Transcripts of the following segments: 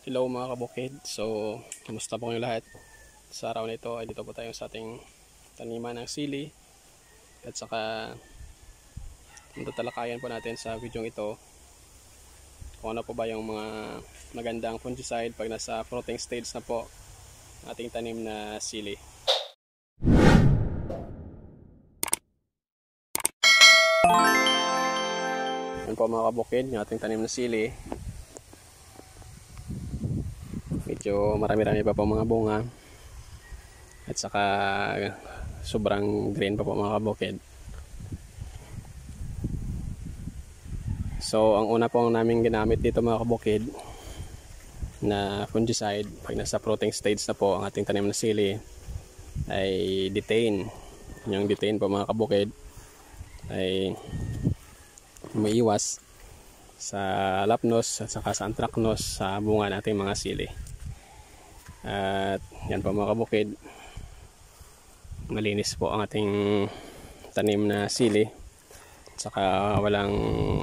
Hello mga kabukid. So, kamusta po kayo lahat? Sa araw na ito ay dito po tayo sa ating taniman ng sili. At saka tatalakayan po natin sa video ito kung ano po ba yung mga magandang fungicide pag nasa fruiting stage na po ating tanim na sili. Yan po mga kabukid, yung ating tanim na sili. Medyo marami-rami pa po mga bunga. At saka sobrang green pa po mga kabukid. So ang una po namin ginamit dito mga kabukid na fungicide pag nasa fruiting stage na po ang ating tanim na sili ay Detain. Yung Detain po mga kabukid ay umiiwas sa lapnos at saka sa anthracnose sa bunga nating mga sili. At yan po mga kabukid, malinis po ang ating tanim na sili at saka walang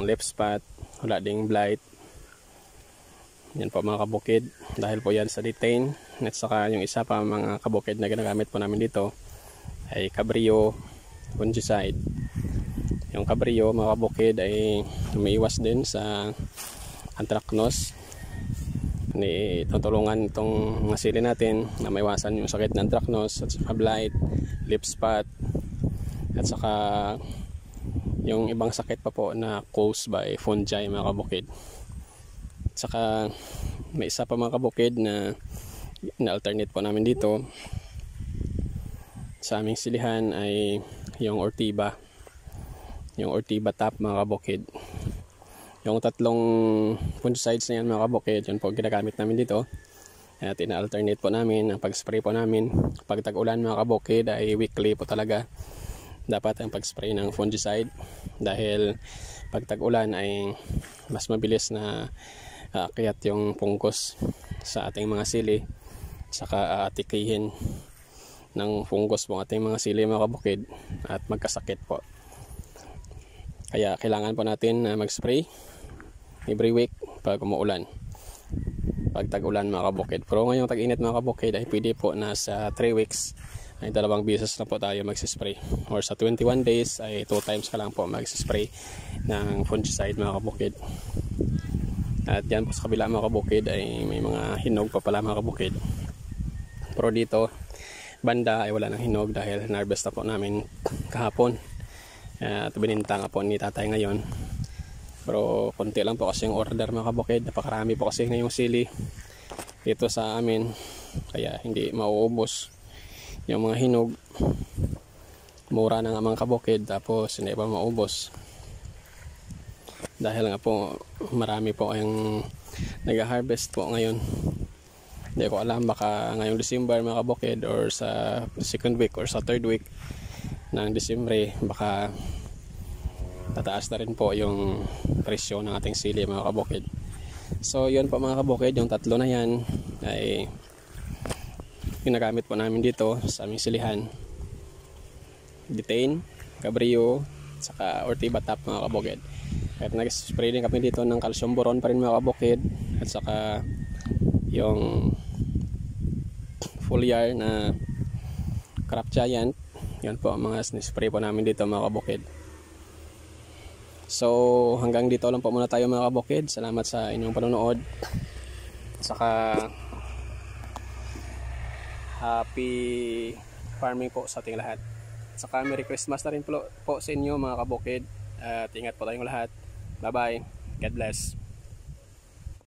leaf spot, wala ding blight. Yan po mga kabukid, dahil po yan sa Detain. At saka yung isa pa mga kabukid na ginagamit po namin dito ay Cabrio fungicide. Yung Cabrio mga kabukid ay umiiwas din sa anthracnose. Tutulungan itong mga sili natin na maiwasan yung sakit ng anthracnose at saka blight, leaf spot at saka yung ibang sakit pa po na caused by fungi mga kabukid. At saka may isa pa mga kabukid na alternate po namin dito sa aming silihan ay yung Ortiba. Yung Ortiba top mga kabukid. Yung tatlong fungicides na yan mga kabukid, yun po ginagamit namin dito. At ina-alternate po namin ang pag-spray po namin. Pag tag-ulan mga kabukid ay weekly po talaga dapat ang pag-spray ng fungicide. Dahil pag tag-ulan ay mas mabilis na aakyat yung fungus sa ating mga sili. Saka aatikihin ng fungus po ating mga sili mga kabukid at magkasakit po. Kaya kailangan po natin mag-spray every week pag umuulan, pag tag-ulan mga kabukid. Pero ngayong tag-init mga kabukid ay pwede po na sa 3 weeks ay 2 beses na po tayo mag-spray, or sa 21 days ay 2 times ka lang po mag-spray ng fungicide mga kabukid. At yan po sa kabila mga kabukid ay may mga hinog pa pala mga kabukid. Pero dito banda ay wala ng hinog dahil na-harvest na po namin kahapon. At bininta nga po ni tatay ngayon. Pero konti lang po kasi yung order mga kabukid. Napakarami po kasi ngayong sili dito sa amin. Kaya hindi mauubos yung mga hinog. Mura na nga mga kabukid. Tapos hindi pa maubos. Dahil nga po marami po yung nag-harvest po ngayon. Hindi ko alam, baka ngayong December mga kabukid or sa second week or sa third week ng Disyembre baka tataas na rin po yung presyo ng ating sili mga kabukid. So yun po mga kabukid, yung tatlo na yan ay ginagamit po namin dito sa aming silihan. Detain, Cabrio, saka Ortiba top mga kabukid. At nag-spray din kami dito ng calcium boron pa rin mga kabukid. At saka yung foliar na Crop Giant. Yan po ang mga spray po namin dito mga kabukid. So hanggang dito lang po muna tayo mga kabukid. Salamat sa inyong panonood. Saka happy farming po sa ating lahat. Saka Merry Christmas na rin po sa inyo mga kabukid. At ingat po tayong lahat. Bye bye. God bless.